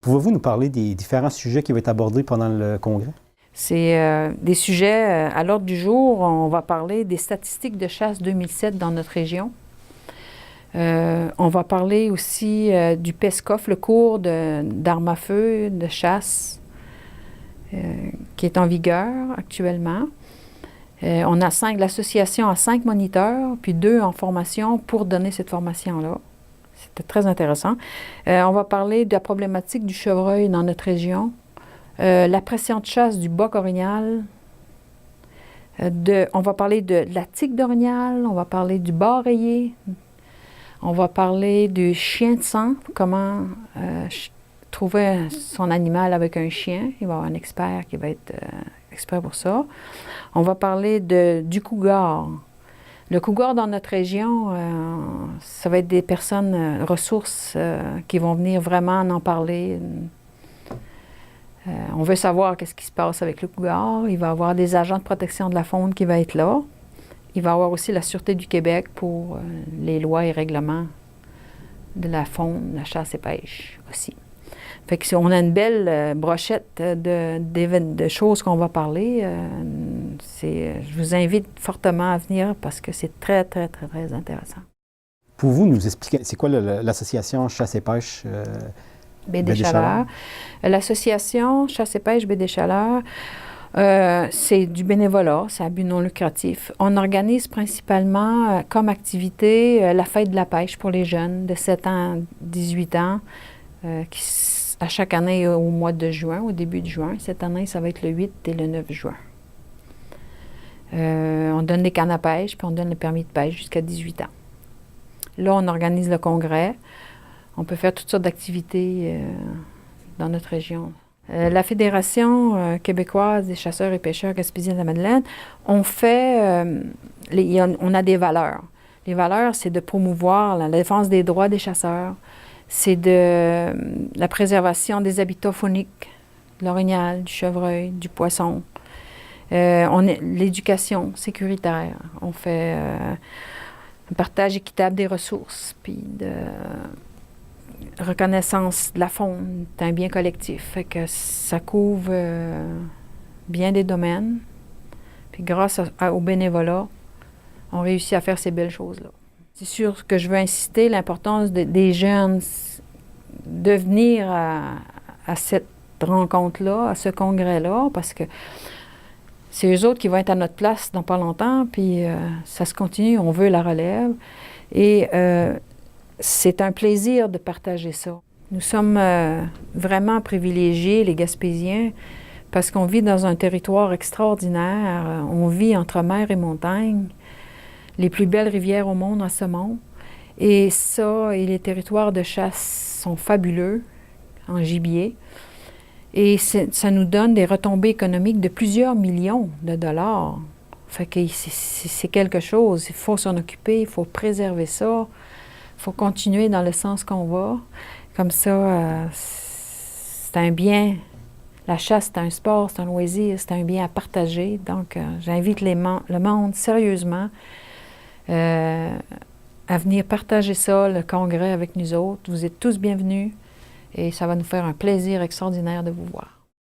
Pouvez-vous nous parler des différents sujets qui vont être abordés pendant le congrès? C'est des sujets à l'ordre du jour. On va parler des statistiques de chasse 2007 dans notre région. On va parler aussi du PESCOF, le cours d'armes à feu, de chasse, qui est en vigueur actuellement. On a l'association a 5 moniteurs, puis 2 en formation pour donner cette formation-là. C'était très intéressant. On va parler de la problématique du chevreuil dans notre région, la pression de chasse du boc orignal. On va parler de la tique d'orignal, on va parler du bar rayé, on va parler du chien de sang, comment trouver son animal avec un chien. Il va y avoir un expert qui va être expert pour ça. On va parler du cougar. Le cougar dans notre région, ça va être des personnes ressources qui vont venir vraiment en parler. On veut savoir qu'est-ce qui se passe avec le cougar. Il va y avoir des agents de protection de la faune qui vont être là. Il va y avoir aussi la Sûreté du Québec pour les lois et règlements de la faune, la chasse et pêche aussi. Fait que on a une belle brochette de choses qu'on va parler. Je vous invite fortement à venir parce que c'est très, très, très, très intéressant. Pouvez-vous nous expliquer, c'est quoi l'association Chasse et Pêche Baie des Chaleurs? L'association Chasse et Pêche Baie des Chaleurs, c'est du bénévolat, c'est à but non lucratif. On organise principalement comme activité la fête de la pêche pour les jeunes de 7 ans à 18 ans à chaque année au mois de juin, au début de juin. Cette année, ça va être le 8 et le 9 juin. On donne les cannes à pêche, puis on donne le permis de pêche jusqu'à 18 ans. Là, on organise le congrès. On peut faire toutes sortes d'activités dans notre région. La Fédération québécoise des chasseurs et pêcheurs Gaspésie-de-la-Madeleine, on a des valeurs. Les valeurs, c'est de promouvoir la défense des droits des chasseurs, c'est de la préservation des habitats fauniques, de l'orignal, du chevreuil, du poisson. L'éducation sécuritaire. On fait un partage équitable des ressources, puis de reconnaissance de la faune. C'est un bien collectif. Fait que ça couvre bien des domaines. Puis grâce au bénévolat, on réussit à faire ces belles choses-là. C'est sûr que je veux insister l'importance des jeunes de venir à cette rencontre-là, à ce congrès-là, parce que c'est eux autres qui vont être à notre place dans pas longtemps, puis ça se continue, on veut la relève. Et c'est un plaisir de partager ça. Nous sommes vraiment privilégiés, les Gaspésiens, parce qu'on vit dans un territoire extraordinaire. On vit entre mer et montagne. Les plus belles rivières au monde en ce monde. Et ça, et les territoires de chasse sont fabuleux, en gibier. Et ça nous donne des retombées économiques de plusieurs millions de dollars. Fait que c'est quelque chose, il faut s'en occuper, il faut préserver ça, il faut continuer dans le sens qu'on va. Comme ça, c'est un bien. La chasse, c'est un sport, c'est un loisir, c'est un bien à partager. Donc, j'invite le monde sérieusement à venir partager ça, le congrès avec nous autres. Vous êtes tous bienvenus et ça va nous faire un plaisir extraordinaire de vous voir.